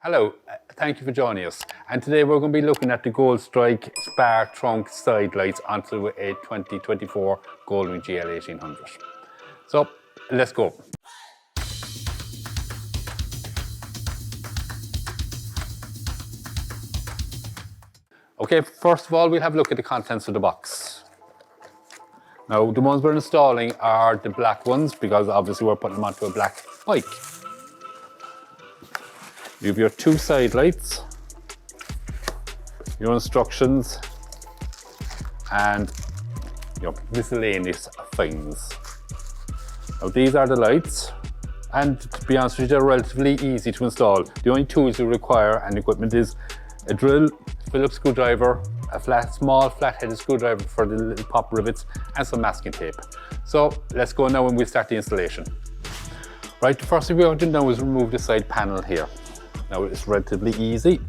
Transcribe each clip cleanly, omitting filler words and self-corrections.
Hello, thank you for joining us. And today we're going to be looking at the Goldstrike SPAR trunk side lights onto a 2024 Goldwing GL1800. So let's go. Okay, first of all, we'll have a look at the contents of the box. Now, the ones we're installing are the black ones because obviously we're putting them onto a black bike. You have your two side lights, your instructions, and your miscellaneous things. Now these are the lights, and to be honest with you, they're relatively easy to install. The only tools you require and equipment is a drill, Phillips screwdriver, a small flat-headed screwdriver for the little pop rivets, and some masking tape. So let's go now and we'll start the installation. Right, the first thing we're going to do now is remove the side panel here. Now it's relatively easy.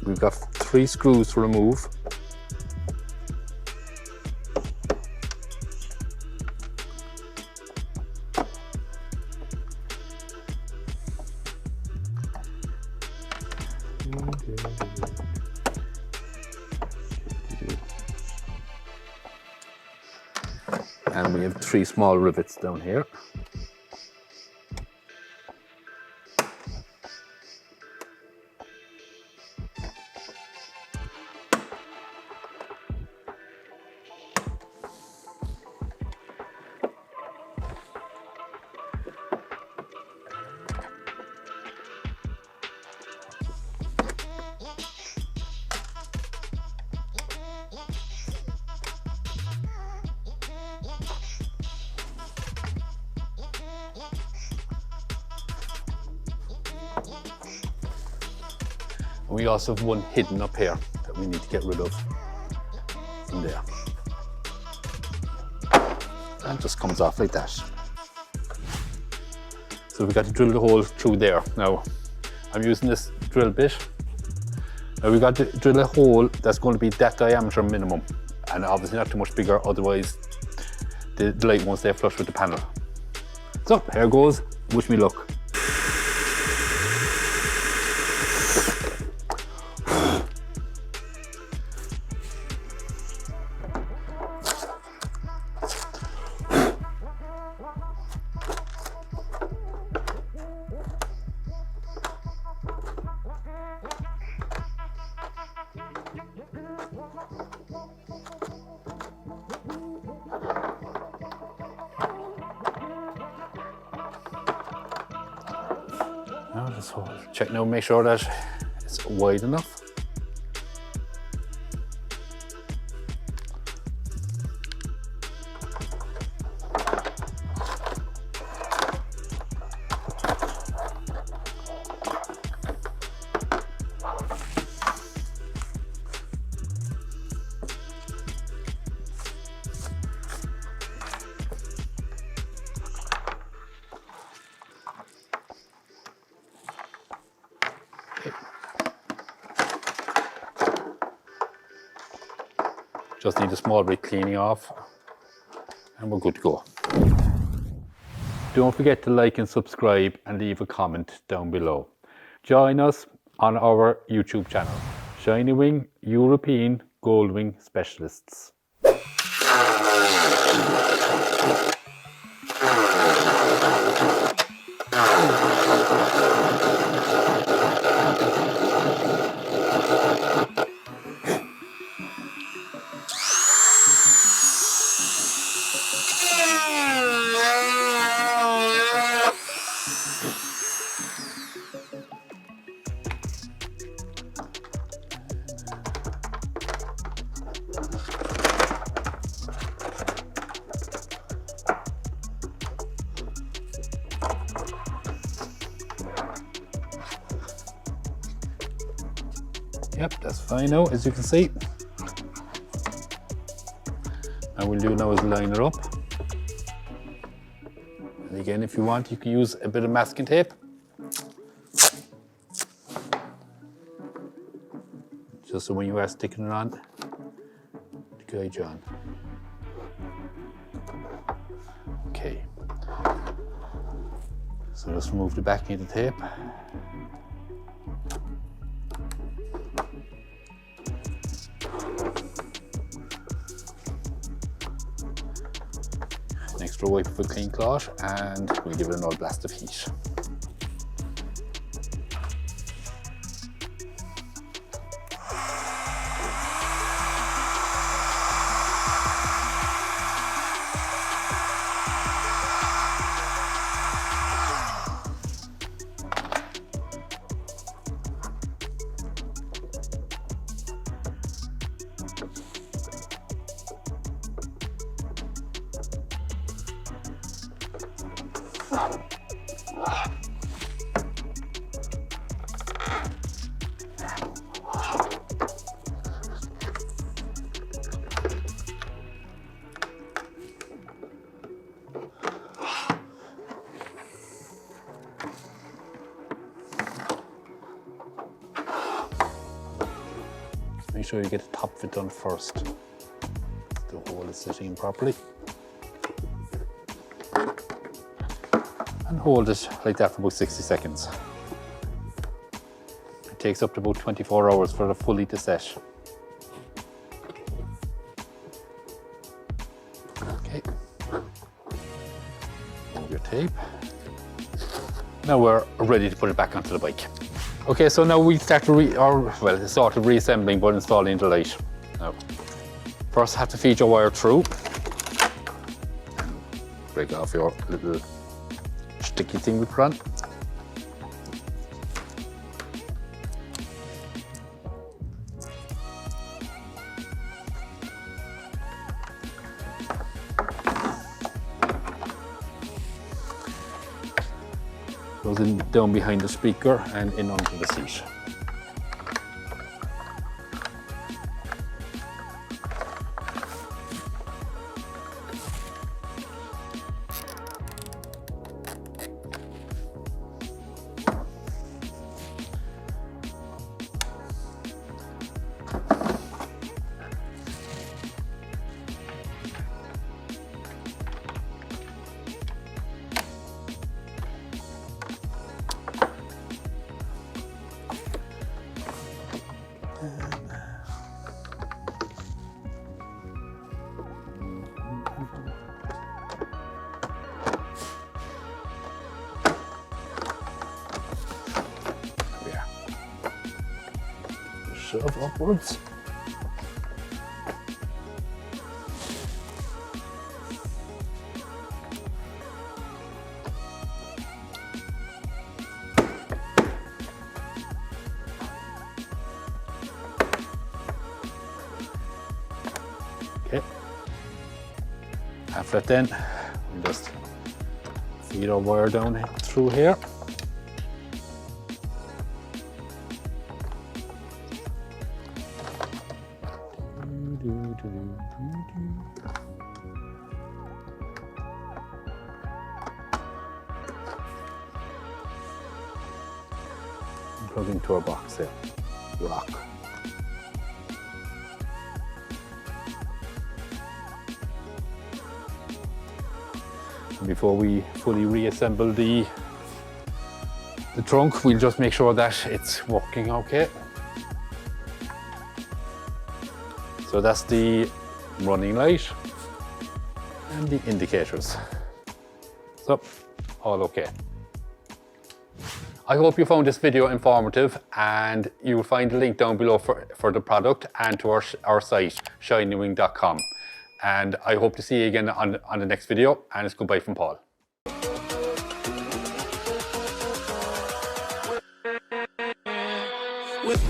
We've got 3 screws to remove. And we have 3 small rivets down here. We also have one hidden up here that we need to get rid of in there. And it just comes off like that. So we've got to drill the hole through there. Now, I'm using this drill bit. Now we've got to drill a hole that's going to be that diameter minimum, and obviously not too much bigger, otherwise the light won't stay flush with the panel. So here goes, wish me luck. Now just check now, make sure that it's wide enough. Just need a small bit cleaning off and we're good to go. Don't forget to like and subscribe and leave a comment down below. Join us on our YouTube channel, Shinywing European Goldwing Specialists. Yep, that's fine now, as you can see. And we'll do now is line it up. And again, if you want, you can use a bit of masking tape. Just so when you are sticking it on, to guide you on. Okay. So just remove the backing of the tape. An extra wipe of a clean cloth, and we'll give it an old blast of heat. Make sure you get the top of it done first. The hole is sitting in properly. And hold it like that for about 60 seconds. It takes up to about 24 hours for it fully to set. Okay. Move your tape. Now we're ready to put it back onto the bike. Okay, so now we start to sort of reassembling but installing the light. Now, first have to feed your wire through. Break off your little sticky thing we put on. Goes in down behind the speaker and in onto the seat. Shove upwards. Okay. After that then, we'll just feed our wire down through here. Plug into our box there. Lock. And before we fully reassemble the trunk, we'll just make sure that it's working okay. So that's the running light and the indicators. So, all okay. I hope you found this video informative, and you will find the link down below for the product and to our site, shinywing.com. And I hope to see you again on the next video, and it's goodbye from Paul. With